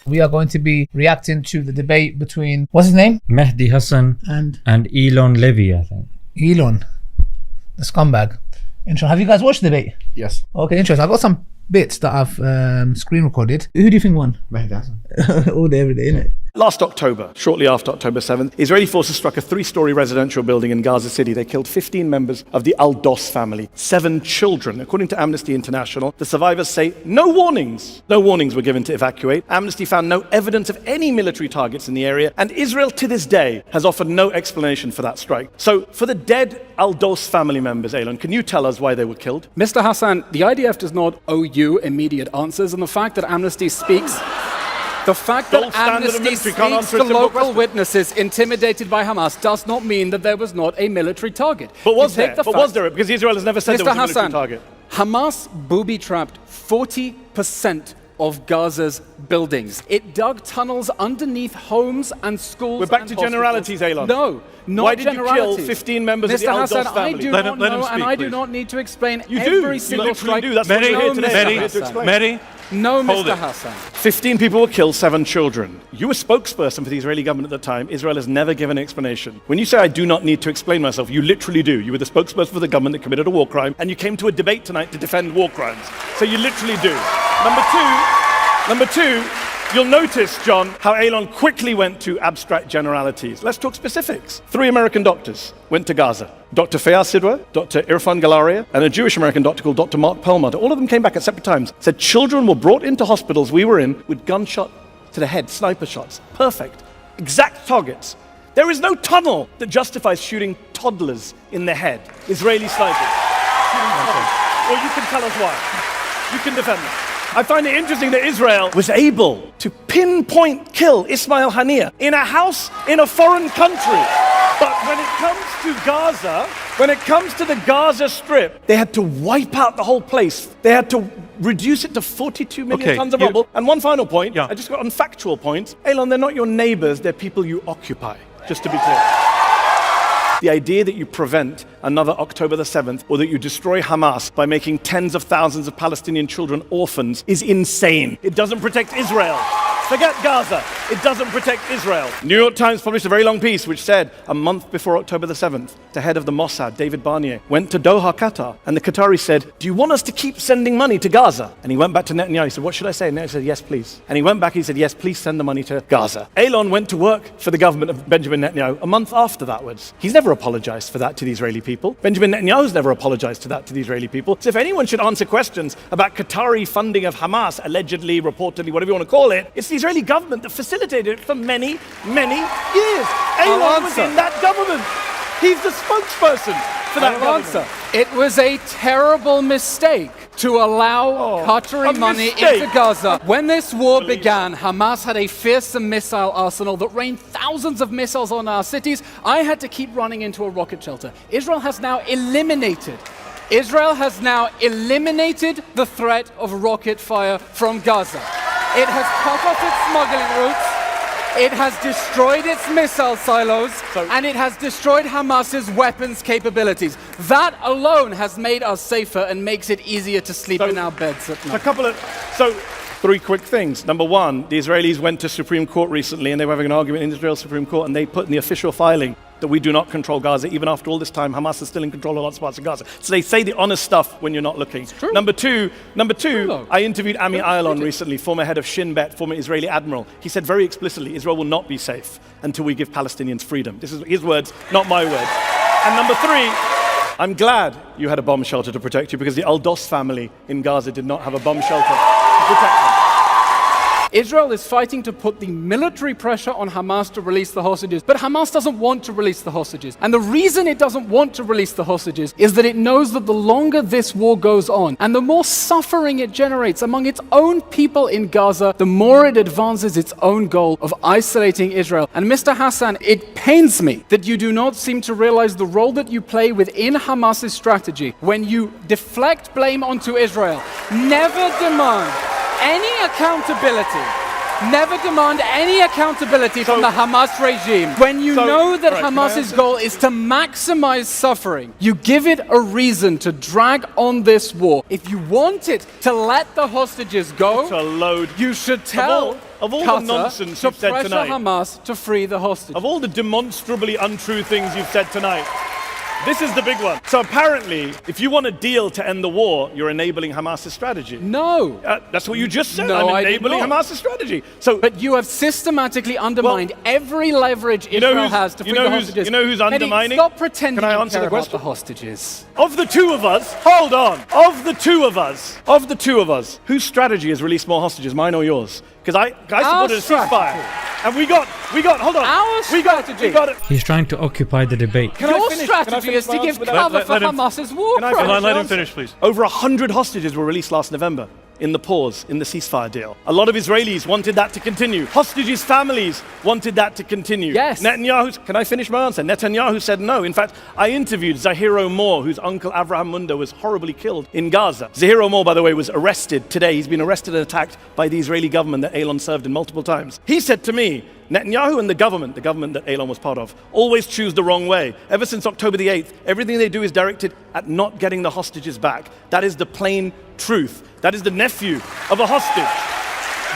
We are going to be reacting to the debate between, what's his name? Mehdi Hasan and Eylon Levy, I think. Eylon, the scumbag. Interesting. Have you guys watched the debate? Yes. Okay, interesting. I've got some bits that I've screen recorded. Who do you think won? Mehdi Hasan. All day, every day, innit? Last October, shortly after October 7th, Israeli forces struck a 3-story residential building in Gaza City. They killed 15 members of the Al-Dos family, 7 children. According to Amnesty International, the survivors say no warnings were given to evacuate. Amnesty found no evidence of any military targets in the area, and Israel to this day has offered no explanation for that strike. So for the dead Al-Dos family members, Eylon, can you tell us why they were killed? Mr. Hasan, the IDF does not owe you immediate answers, and the fact that Amnesty speaks... The fact that Amnesty speaks to local witnesses intimidated by Hamas does not mean that there was not a military target. But was there? Because Israel has never said there was a military target. Hamas booby-trapped 40% of Gaza's buildings. It dug tunnels underneath homes and schools. We're back to generalities, Eylon. No, not Why did you generalities. kill 15 members of the Al-Dos family? I do not know, and I do not need to explain every single strike. You do. That's what you're here today. Mehdi. No, Mr. Hasan. 15 people were killed, 7 children. You were spokesperson for the Israeli government at the time. Israel has never given an explanation. When you say I do not need to explain myself, you literally do. You were the spokesperson for the government that committed a war crime, and you came to a debate tonight to defend war crimes. So you literally do. Number two, you'll notice, John, how Eylon quickly went to abstract generalities. Let's talk specifics. 3 American doctors went to Gaza. Dr. Fayaz Sidwa, Dr. Irfan Galaria, and a Jewish-American doctor called Dr. Mark Perlmutter. All of them came back at separate times, said children were brought into hospitals we were in with gunshot to the head, sniper shots. Perfect. Exact targets. There is no tunnel that justifies shooting toddlers in the head. Israeli snipers. Well, you can tell us why. You can defend that. I find it interesting that Israel was able to pinpoint kill Ismail Haniyeh in a house in a foreign country. But when it comes to Gaza, when it comes to the Gaza Strip, they had to wipe out the whole place. They had to reduce it to 42 million tons of rubble. And one final point, I just got on factual points. Eylon, they're not your neighbors, they're people you occupy, just to be clear. The idea that you prevent another October the 7th or that you destroy Hamas by making tens of thousands of Palestinian children orphans is insane. It doesn't protect Israel. Forget Gaza. It doesn't protect Israel. New York Times published a very long piece which said a month before October the 7th, the head of the Mossad, David Barnier, went to Doha, Qatar, and the Qataris said, do you want us to keep sending money to Gaza? And he went back to Netanyahu. He said, what should I say? And Netanyahu said, yes, please. And he went back, he said, yes, please send the money to Gaza. Eylon went to work for the government of Benjamin Netanyahu a month after that was. He's never apologized for that to the Israeli people. Benjamin Netanyahu's never apologized to that to the Israeli people. So if anyone should answer questions about Qatari funding of Hamas, allegedly, reportedly, whatever you want to call it, it's the Israeli government that facilitated it for many, many years. Eylon was in that government. He's the spokesperson for that government. It was a terrible mistake to allow Qatari money into Gaza. When this war began, Hamas had a fearsome missile arsenal that rained thousands of missiles on our cities. I had to keep running into a rocket shelter. Israel has now eliminated the threat of rocket fire from Gaza. It has cut off its smuggling routes. It has destroyed its missile silos, and it has destroyed Hamas's weapons capabilities. That alone has made us safer and makes it easier to sleep in our beds at night. 3 quick things. Number 1, the Israelis went to Supreme Court recently, and they were having an argument in Israel's Supreme Court, and they put in the official filing that we do not control Gaza. Even after all this time, Hamas is still in control of lots of parts of Gaza. So they say the honest stuff when you're not looking. It's true. Number two, I interviewed Ami Eylon recently, former head of Shin Bet, former Israeli admiral. He said very explicitly, Israel will not be safe until we give Palestinians freedom. This is his words, not my words. And number 3, I'm glad you had a bomb shelter to protect you, because the Al-Dos family in Gaza did not have a bomb shelter to protect them. Israel is fighting to put the military pressure on Hamas to release the hostages, but Hamas doesn't want to release the hostages. And the reason it doesn't want to release the hostages is that it knows that the longer this war goes on, and the more suffering it generates among its own people in Gaza, the more it advances its own goal of isolating Israel. And Mr. Hasan, it pains me that you do not seem to realize the role that you play within Hamas's strategy when you deflect blame onto Israel. Never demand any accountability. Never demand any accountability from the Hamas regime. When you know that Hamas's goal is to maximize suffering, you give it a reason to drag on this war. If you want it to let the hostages go, you should tell of all the Qatar nonsense to you've said pressure tonight, Hamas to free the hostages. of all the demonstrably untrue things you've said tonight, this is the big one. So apparently, if you want a deal to end the war, you're enabling Hamas's strategy. No. That's what you just said. No, I'm I did enabling not. Hamas's strategy. So, But you have systematically undermined every leverage Israel has to free the hostages. You know who's Mehdi, undermining? stop pretending Can I you answer care the about question? the hostages. Of the two of us, hold on. Of the two of us, whose strategy has released more hostages, mine or yours? Because I supported a ceasefire, and we got. Hold on. Our strategy. We got it. He's trying to occupy the debate. Can I Your finish? Can I strategy finish is to my give answer without- cover let for him- Hamas's war Can I crimes. finish? Let him Answer. finish, please. Over 100 hostages were released last November in the pause, in the ceasefire deal. A lot of Israelis wanted that to continue. Hostages' families wanted that to continue. Yes. Can I finish my answer? Netanyahu said no. In fact, I interviewed Zahiro Moore, whose uncle Avraham Munda was horribly killed in Gaza. Zahiro Moore, by the way, was arrested today. He's been arrested and attacked by the Israeli government that Eylon served in multiple times. He said to me, Netanyahu and the government that Eylon was part of, always choose the wrong way. Ever since October the 8th, everything they do is directed at not getting the hostages back. That is the plain truth. That is the nephew of a hostage.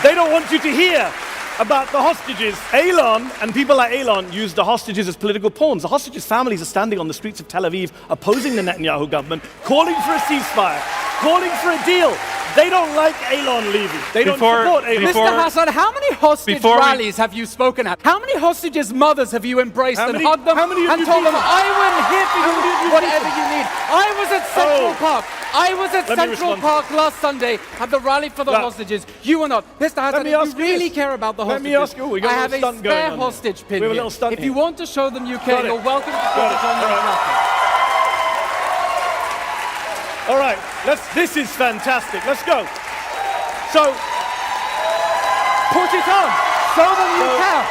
They don't want you to hear about the hostages. Eylon and people like Eylon use the hostages as political pawns. The hostages' families are standing on the streets of Tel Aviv opposing the Netanyahu government, calling for a ceasefire, calling for a deal. They don't like Eylon Levy. They don't support Eylon. Mr. Hasan, how many hostage rallies have you spoken at? How many hostages' mothers have you embraced and hugged them how many and have you told them, beaten? I will here for How many have you you whatever beaten? you need? I was at Central Park. I was at Let me Central respond. Park last Sunday at the rally for the Look. hostages. You were not. Mr. Hasan, me if ask you you really this. care about the Let hostages, me ask you, we got I a have little a stunt going spare on here. hostage pin We have a here. little stunt If you here. want to show them you Got care, it. you're welcome to put Got it it. on your All right. laptop. All right, this is fantastic. Let's go. So, Put it on. Show them you care.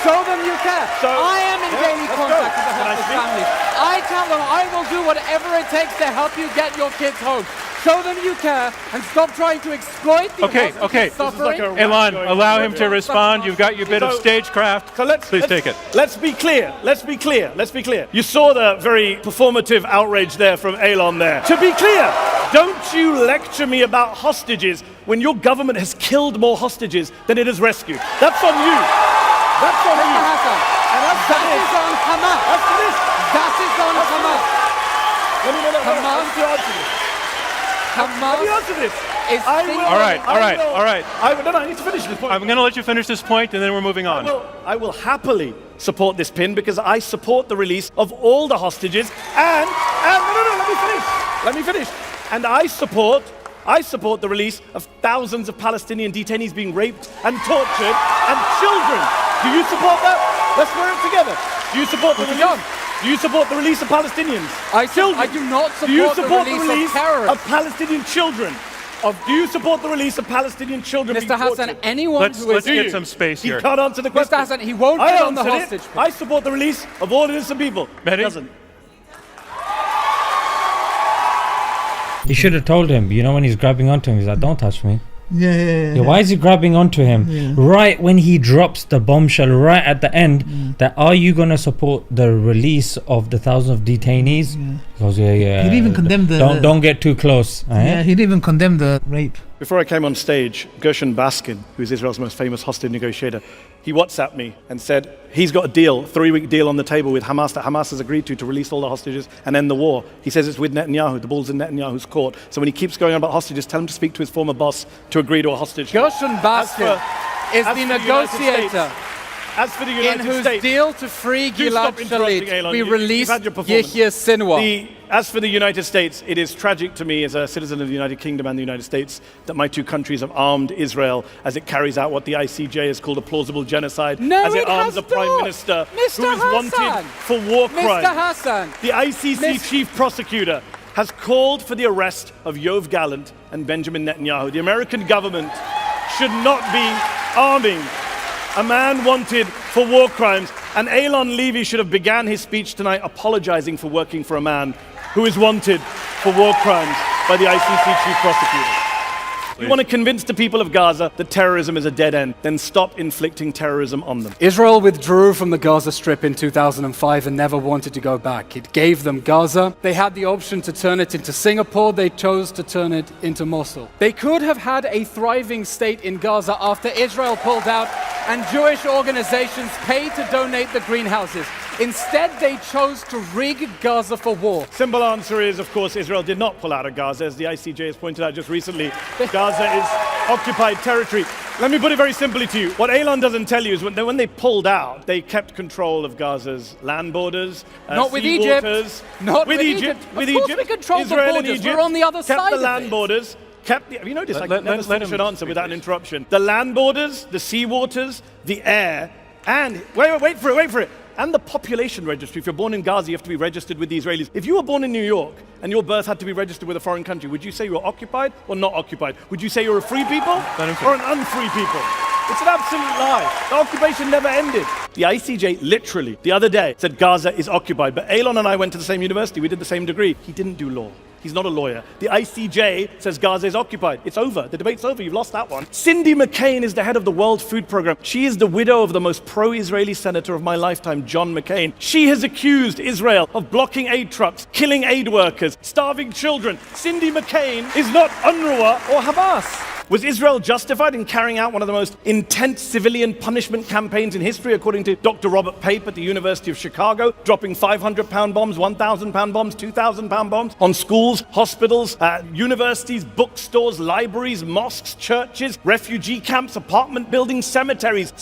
Show them you care. I am in daily let's contact go. with the Can I hostage speak? families. I tell them I will do whatever it takes to help you get your kids home. Show them you care and stop trying to exploit the Okay, okay. suffering. Eylon, allow him to respond. You've got your bit of So- stagecraft. So Please take it. Let's be clear. Let's be clear. You saw the very performative outrage there from Eylon there. To be clear, don't you lecture me about hostages when your government has killed more hostages than it has rescued. That's on you. That's on Mr. you. Hasan, And that is on Hamas. After this, That is on Hamas. let me answer this. Is I thinking- will. All right, all right, I will- all right. I need to finish this point. I'm going to let you finish this point, and then we're moving on. I will happily support this pin because I support the release of all the hostages and no, let me finish. And I support the release of thousands of Palestinian detainees being raped and tortured and children. Do you support that? Let's wear it together. Do you support the release? Do you support the release of Palestinians? I do not Do you support support the the release release of terrorists. of Palestinian children? Do you support the release of Palestinian children being Mr. Hasan, tortured? anyone Let's who is... get some space He here. can't answer the question. Mr. Hasan, he won't I get on the answered it. hostage pin. I support the release of all innocent people. Mehdi? He doesn't. He should have told him, when he's grabbing onto him, he's like, don't touch me. Yeah. Why is he grabbing onto him? Right when he drops the bombshell, right at the end, that are you going to support the release of the thousands of detainees? He goes, yeah. He didn't even condemn the... Don't get too close. Yeah, he didn't even condemn the rape. Before I came on stage, Gershon Baskin, who's Israel's most famous hostage negotiator, he WhatsApped me and said he's got a deal, 3-week deal on the table with Hamas that Hamas has agreed to release all the hostages and end the war. He says it's with Netanyahu. The ball's in Netanyahu's court. So when he keeps going on about hostages, tell him to speak to his former boss to agree to a hostage. Gershon Baskin is as the for the United negotiator States, as for the in United whose States, deal to free Do stop Gilad interrupting, Shalit, Eylon. we You've released had your performance. Yehia Sinwar. As for the United States, it is tragic to me as a citizen of the United Kingdom and the United States that my two countries have armed Israel as it carries out what the ICJ has called a plausible genocide, No, as it it arms has a prime not. minister Mr. who is wanted Hasan. for war crimes. Mr. Hasan. The ICC chief prosecutor has called for the arrest of Yoav Gallant and Benjamin Netanyahu. The American government should not be arming a man wanted for war crimes. And Eylon Levy should have began his speech tonight apologizing for working for a man who is wanted for war crimes by the ICC chief prosecutor. You want to convince the people of Gaza that terrorism is a dead end, then stop inflicting terrorism on them. Israel withdrew from the Gaza Strip in 2005 and never wanted to go back. It gave them Gaza. They had the option to turn it into Singapore. They chose to turn it into Mosul. They could have had a thriving state in Gaza after Israel pulled out and Jewish organizations paid to donate the greenhouses. Instead, they chose to rig Gaza for war. Simple answer is, of course, Israel did not pull out of Gaza. As the ICJ has pointed out just recently, Gaza is occupied territory. Let me put it very simply to you. What Eylon doesn't tell you is when they pulled out, they kept control of Gaza's land borders, Not with Egypt. Not with Egypt. With of course Egypt, we controlled the Israel and borders. Egypt We're on the other kept side the of land it. borders. Have you noticed I Let- never let finish him an answer speak, without an please. interruption? The land borders, the sea waters, the air, and wait for it. And the population registry. If you're born in Gaza, you have to be registered with the Israelis. If you were born in New York and your birth had to be registered with a foreign country, would you say you were occupied or not occupied? Would you say you're a free people or an unfree people? It's an absolute lie. The occupation never ended. The ICJ literally, the other day, said Gaza is occupied. But Eylon and I went to the same university. We did the same degree. He didn't do law. He's not a lawyer. The ICJ says Gaza is occupied. It's over. The debate's over. You've lost that one. Cindy McCain is the head of the World Food Programme. She is the widow of the most pro-Israeli senator of my lifetime, John McCain. She has accused Israel of blocking aid trucks, killing aid workers, starving children. Cindy McCain is not UNRWA or Hamas. Was Israel justified in carrying out one of the most intense civilian punishment campaigns in history, according to Dr. Robert Pape at the University of Chicago, dropping 500-pound bombs, 1,000-pound bombs, 2,000-pound bombs on schools, hospitals, universities, bookstores, libraries, mosques, churches, refugee camps, apartment buildings, cemeteries,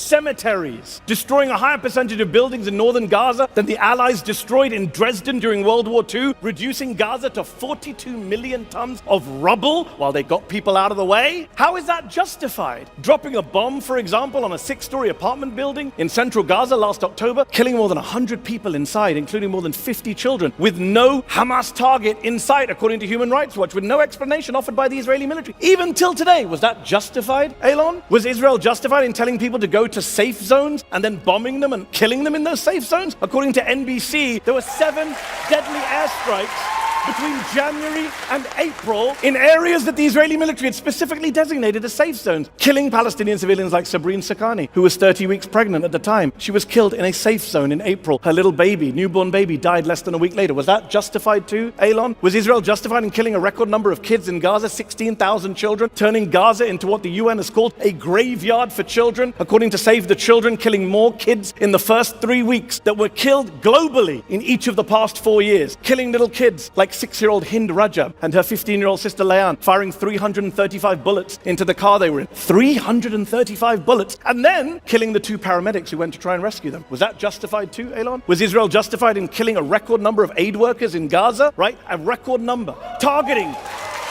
destroying a higher percentage of buildings in northern Gaza than the Allies destroyed in Dresden during World War II, reducing Gaza to 42 million tons of rubble while they got people out of the way? How is that justified? Dropping a bomb, for example, on a 6-story apartment building in central Gaza last October, killing more than 100 people inside, including more than 50 children, with no Hamas target in sight, according to Human Rights Watch, with no explanation offered by the Israeli military. Even till today, was that justified, Eylon? Was Israel justified in telling people to go to safe zones and then bombing them and killing them in those safe zones? According to NBC, there were 7 deadly airstrikes between January and April in areas that the Israeli military had specifically designated as safe zones, killing Palestinian civilians like Sabrine Sakani, who was 30 weeks pregnant at the time. She was killed in a safe zone in April. Her little baby, newborn baby, died less than a week later. Was that justified too, Eylon? Was Israel justified in killing a record number of kids in Gaza, 16,000 children, turning Gaza into what the UN has called a graveyard for children, according to Save the Children, killing more kids in the first 3 weeks that were killed globally in each of the past 4 years, killing little kids like 6-year-old Hind Rajab and her 15-year-old sister Leanne, firing 335 bullets into the car they were in. 335 bullets. And then killing the 2 paramedics who went to try and rescue them. Was that justified too, Eylon? Was Israel justified in killing a record number of aid workers in Gaza? Right? A record number. Targeting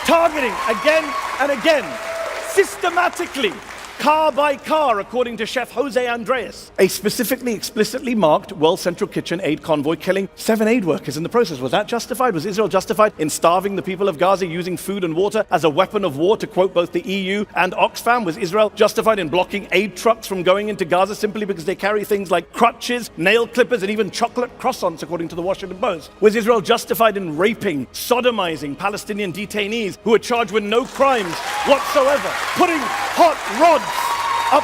again and again. Systematically. Car by car, according to Chef Jose Andreas. A specifically, explicitly marked World Central Kitchen aid convoy killing 7 aid workers in the process. Was that justified? Was Israel justified in starving the people of Gaza, using food and water as a weapon of war, to quote both the EU and Oxfam? Was Israel justified in blocking aid trucks from going into Gaza simply because they carry things like crutches, nail clippers, and even chocolate croissants, according to the Washington Post? Was Israel justified in raping, sodomizing Palestinian detainees who were charged with no crimes whatsoever, putting hot rods up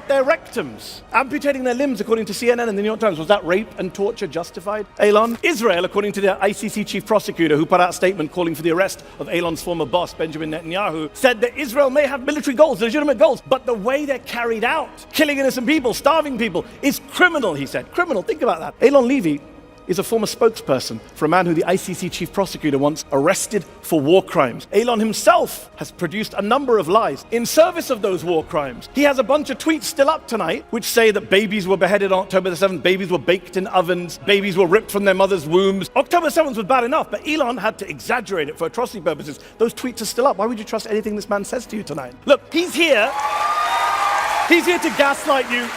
their rectums, amputating their limbs, according to CNN and the New York Times? Was that rape and torture justified, Eylon? Israel, according to the ICC chief prosecutor, who put out a statement calling for the arrest of Eylon's former boss, Benjamin Netanyahu, said that Israel may have military goals, legitimate goals, but the way they're carried out, killing innocent people, starving people, is criminal, he said. Criminal, think about that. Eylon Levy is a former spokesperson for a man who the ICC chief prosecutor once arrested for war crimes. Eylon himself has produced a number of lies in service of those war crimes. He has a bunch of tweets still up tonight which say that babies were beheaded on October the 7th, babies were baked in ovens, babies were ripped from their mother's wombs. October 7th was bad enough, but Eylon had to exaggerate it for atrocity purposes. Those tweets are still up. Why would you trust anything this man says to you tonight? Look, he's here to gaslight you.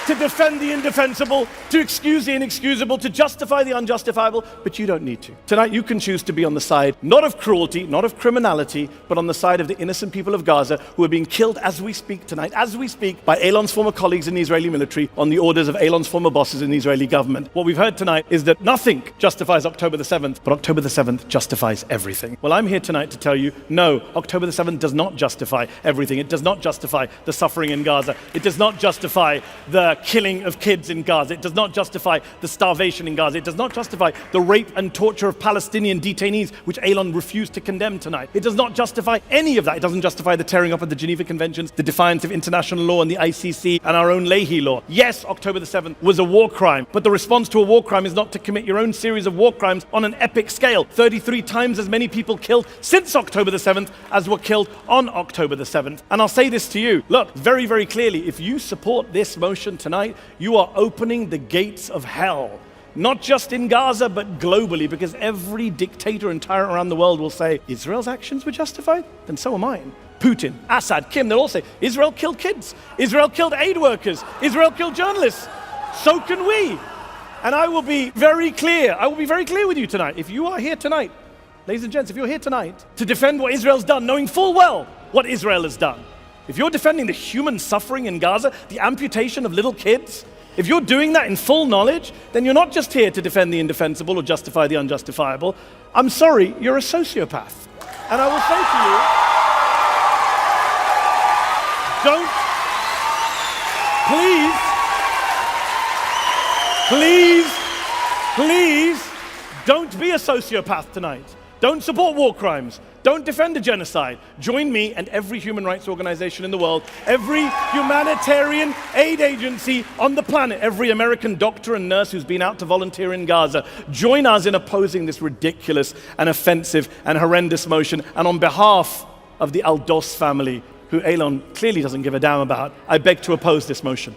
to defend the indefensible, to excuse the inexcusable, to justify the unjustifiable, but you don't need to. Tonight you can choose to be on the side, not of cruelty, not of criminality, but on the side of the innocent people of Gaza who are being killed as we speak tonight, as we speak, by Eylon's former colleagues in the Israeli military on the orders of Eylon's former bosses in the Israeli government. What we've heard tonight is that nothing justifies October the 7th, but October the 7th justifies everything. Well, I'm here tonight to tell you, no, October the 7th does not justify everything. It does not justify the suffering in Gaza. It does not justify the killing of kids in Gaza. It does not justify the starvation in Gaza. It does not justify the rape and torture of Palestinian detainees, which Eylon refused to condemn tonight. It does not justify any of that. It doesn't justify the tearing up of the Geneva Conventions, the defiance of international law and the ICC and our own Leahy law. Yes, October the 7th was a war crime, but the response to a war crime is not to commit your own series of war crimes on an epic scale. 33 times as many people killed since October the 7th as were killed on October the 7th. And I'll say this to you, look, very, very clearly, if you support this motion tonight, you are opening the gates of hell. Not just in Gaza, but globally, because every dictator and tyrant around the world will say, Israel's actions were justified? Then so are mine. Putin, Assad, Kim, they'll all say, Israel killed kids. Israel killed aid workers. Israel killed journalists. So can we. And I will be very clear. I will be very clear with you tonight. If you are here tonight, ladies and gents, if you're here tonight to defend what Israel's done, knowing full well what Israel has done, if you're defending the human suffering in Gaza, the amputation of little kids, if you're doing that in full knowledge, then you're not just here to defend the indefensible or justify the unjustifiable. I'm sorry, you're a sociopath. And I will say to you, please, don't be a sociopath tonight. Don't support war crimes. Don't defend a genocide. Join me and every human rights organization in the world, every humanitarian aid agency on the planet, every American doctor and nurse who's been out to volunteer in Gaza. Join us in opposing this ridiculous and offensive and horrendous motion. And on behalf of the Al-Dos family, who Eylon clearly doesn't give a damn about, I beg to oppose this motion.